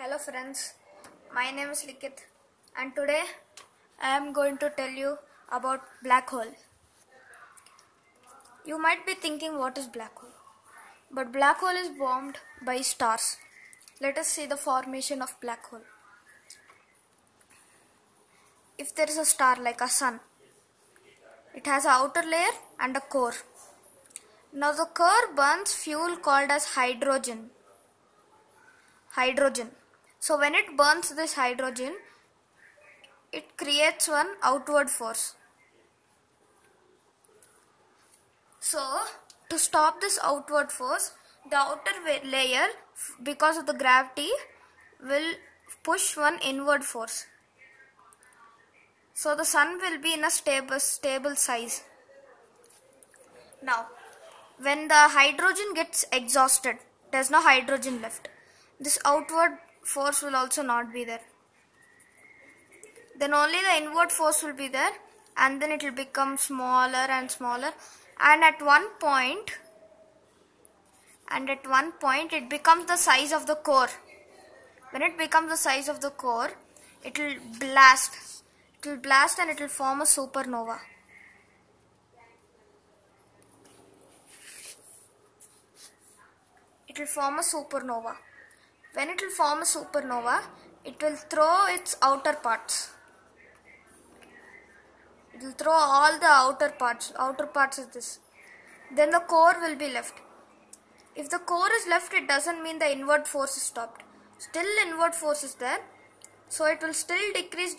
Hello friends, my name is Likith and today I am going to tell you about black hole. You might be thinking what is black hole? But black hole is formed by stars. Let us see the formation of black hole. If there is a star like a sun, it has an outer layer and a core. Now the core burns fuel called as hydrogen. So when it burns this hydrogen, it creates one outward force. So to stop this outward force, the outer layer, because of the gravity, will push one inward force. So the sun will be in a stable size. Now, when the hydrogen gets exhausted, there is no hydrogen left. This outward force will also not be there. Then only the inward force will be there, and then it will become smaller and smaller, and at one point it becomes the size of the core. When it becomes the size of the core, it will blast. It will blast and it will form a supernova. It will form a supernova. When it will form a supernova, it will throw its outer parts. It will throw all the outer parts. Outer parts is this. Then the core will be left. If the core is left, it doesn't mean the inward force is stopped. Still inward force is there. So it will still decrease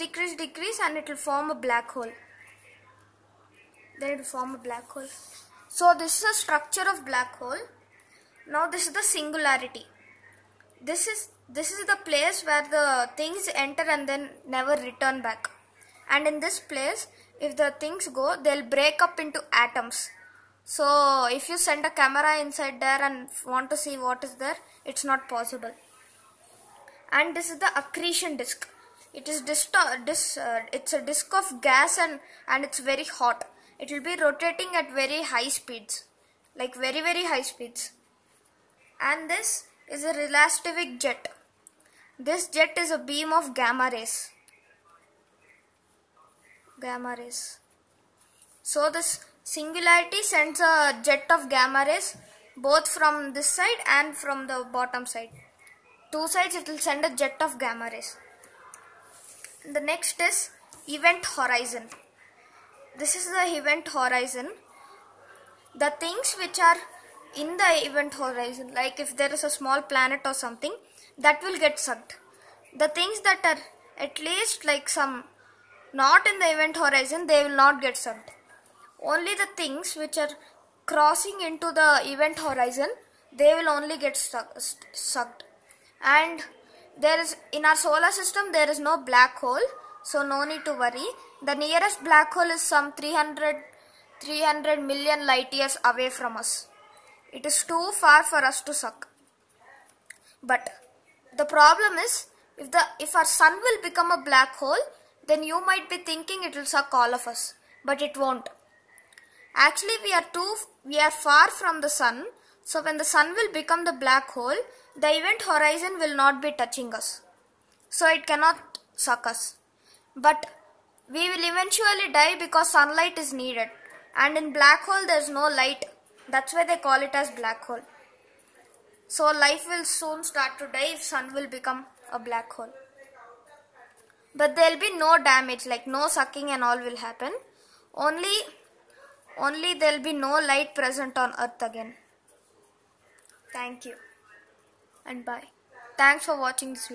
and it will form a black hole. Then it will form a black hole. So this is the structure of black hole. Now this is the singularity. This is the place where the things enter and then never return back. And in this place, if the things go, they'll break up into atoms. So if you send a camera inside there and want to see what is there, it's not possible. And this is the accretion disk. It is it's a disk of gas and it's very hot. It will be rotating at very high speeds, like very high speeds. And this is a relativistic jet. This jet is a beam of gamma rays. So this singularity sends a jet of gamma rays both from this side and from the bottom side. Two sides it will send a jet of gamma rays. The next is event horizon. This is the event horizon. The things which are in the event horizon, like if there is a small planet or something, that will get sucked. The things that are at least like some not in the event horizon, they will not get sucked. Only the things which are crossing into the event horizon, they will only get sucked. And there is, in our solar system, there is no black hole, so no need to worry. The nearest black hole is some 300 million light years away from us. It is too far for us to suck. But the problem is, if our sun will become a black hole, then you might be thinking it will suck all of us, but it won't. Actually, we are far from the sun, so when the sun will become the black hole, the event horizon will not be touching us, so it cannot suck us. But we will eventually die because sunlight is needed, and in black hole there is no light. That's why they call it as black hole. So life will soon start to die if sun will become a black hole. But there will be no damage, like no sucking and all will happen. Only there will be no light present on earth again. Thank you and bye. Thanks for watching this video.